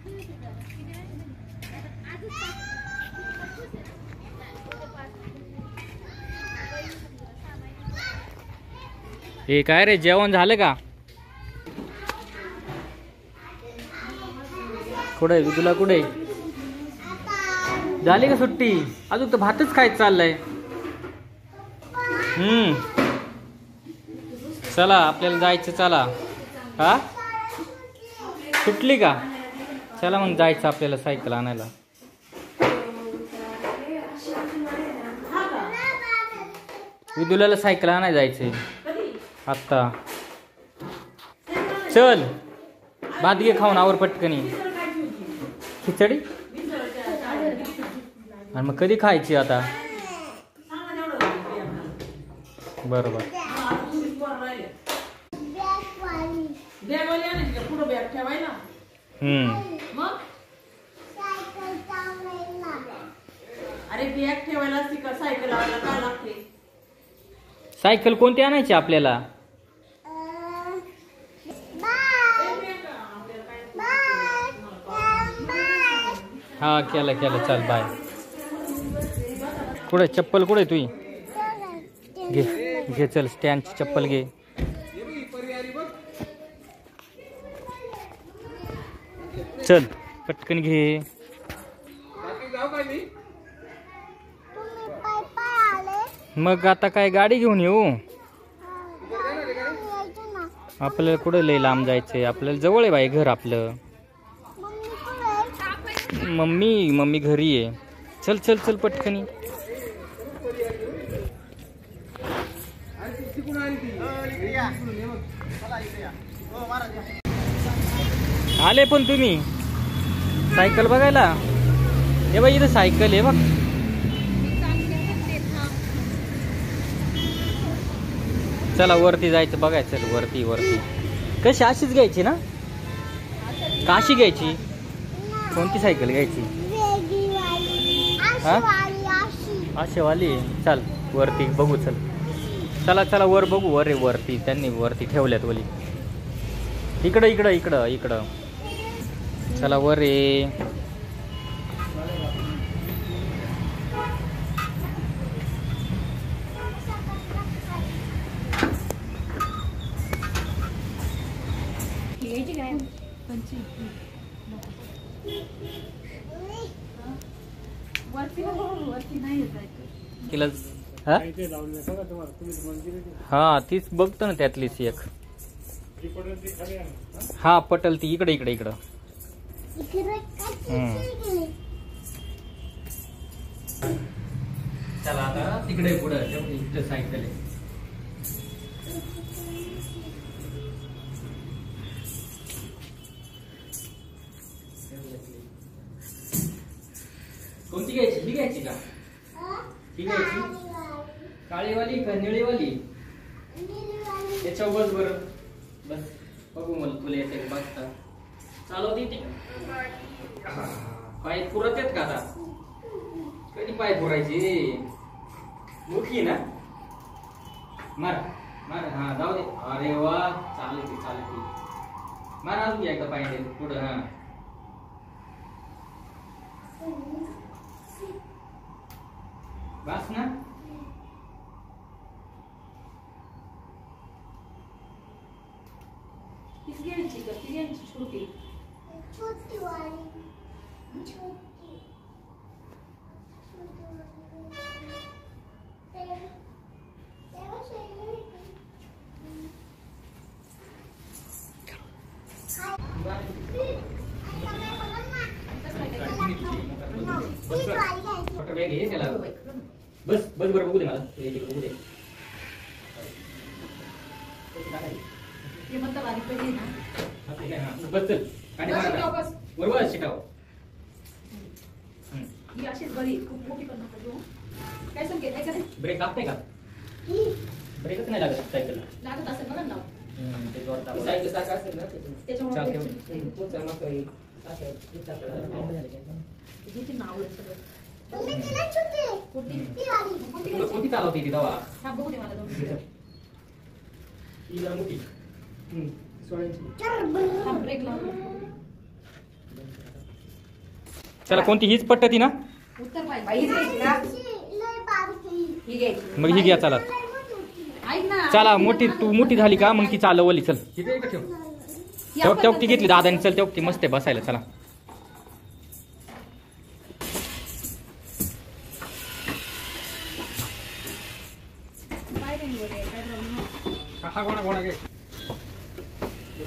हे काय रे, जेवण झालं का? कुठे विदुला, कुठे झाली का सुट्टी? अजून तर भातच खायचं चाललंय. चला आपल्याला जायचं. चला. हा सुटली का? चला मग जायचं आपल्याला सायकल आणायला. विदुलाला सायकल आणायला जायचंय आत्ता. चल भात घे खाऊन, आवर पटकनी. खिचडी आणि मग कधी खायची आता? बरोबर. सायकल कोणती आणायची आपल्याला? हा केलं चल बाय. कुठे चप्पल, कुठे तुझी? घे चल, स्टँडची चप्पल घे. चल पटकन घे. मग आता काय गाडी घेऊन येऊ? आपल्याला कुठं लय लांब जायचंय? आपल्याला जवळ आहे बाई घर आपलं. मम्मी घरी आहे. चल चल चल पटकनी. आले पण तुम्ही सायकल बघायला? हे बाई इथं सायकल आहे बघ. चला वरती जायचं बघायचं. वरती कशी अशीच घ्यायची ना? काशी घ्यायची? कोणती सायकल घ्यायची? हा आशेवाली. चल वरती बघू. चला वर बघू. वर आहे वरती, त्यांनी वरती ठेवल्यात वली. इकडं. चला वर आहे. हा तीच बघतो ना त्यातलीच एक. हा पटल ती. इकडं. चला आता तिकडे पुढे सायकल आहे. कोणती घ्यायची? ही घ्यायची का? ही घ्यायची? काळीवाली का निळीवाली? याच्या बस बरं. बस बघू मला तुला येते बसता. चालवते ते पाय पुरत आहेत का आता? कधी पाय पुरायचे? मोठी ना? मार. हा जाऊ दे. अरे वा चालते. मार अजून एकदा पाय पुढं. हा बस ना. छोटी वाली. बस बरं बघू दे मला. बघू दे. बस चल. बरोबर शिकाव. ब्रेक लागते का? ब्रेकच नाही लागत सायकलला. लागत असेल बघा ना. सायकल सारखं असेल ना त्याच्यामुळे. कोणती चालवते ती दवा? बघू दे मला. मोठी ब्रेक लाव. चला कोणती हीच पट्टती ना उत्तर पाहिजे मग ही घ्या चला चला मोठी तू मोठी झाली का मग ती चालवली चल तेवढी घेतली दादानी चल तेवढी मस्त आहे बसायला चला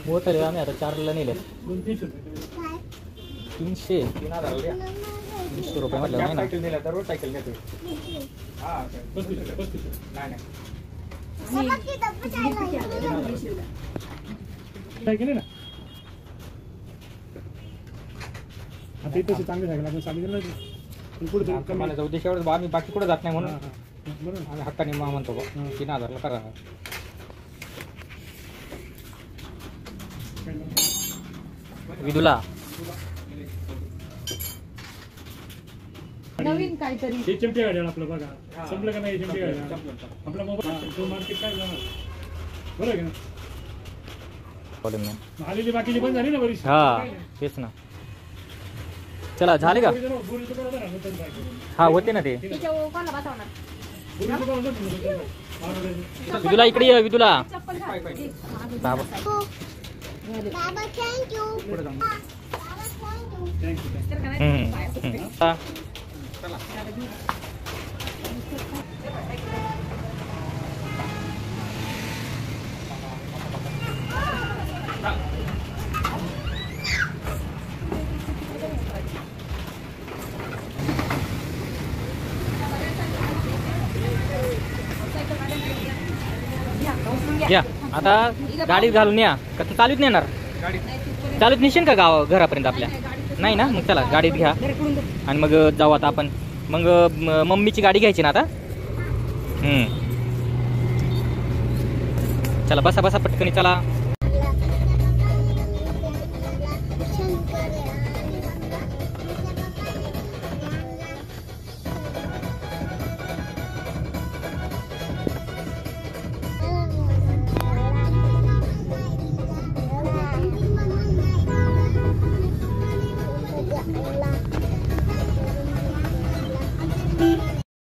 हो तरी आम्ही आता 4ला नेले 300 300 रुपये म्हटलं नाही ना सायकल नेतो आता इथे चांगली सायकल आपण सांगितलं पुढे उद्देशावर आम्ही बाकी कुठे जात नाही म्हणून आम्ही हक्काने म्हणतो 3000ला करा विदुला नवीन काहीतरी हे चिमटे गाडी आपलं बघा संपलं का नाही चिमटे गाडी आपला मोबाईल मार्केट काय जाणार बरं आहे का आलेली बाकीची पण झाली ना बरीच हा तेच ना चला झाले का हा होते ना ते विदुला इकडे ये विदुला बाबा थँक्यू या आता गाडीत घालून या का तू चालूच नेणार चालूच नेशील का गाव घरापर्यंत आपल्या नाही ना मग चला गाडीत घ्या आणि मग जाऊ आता आपण मग मम्मीची गाडी घ्यायची ना आता चला बसा बसा पटकनी चला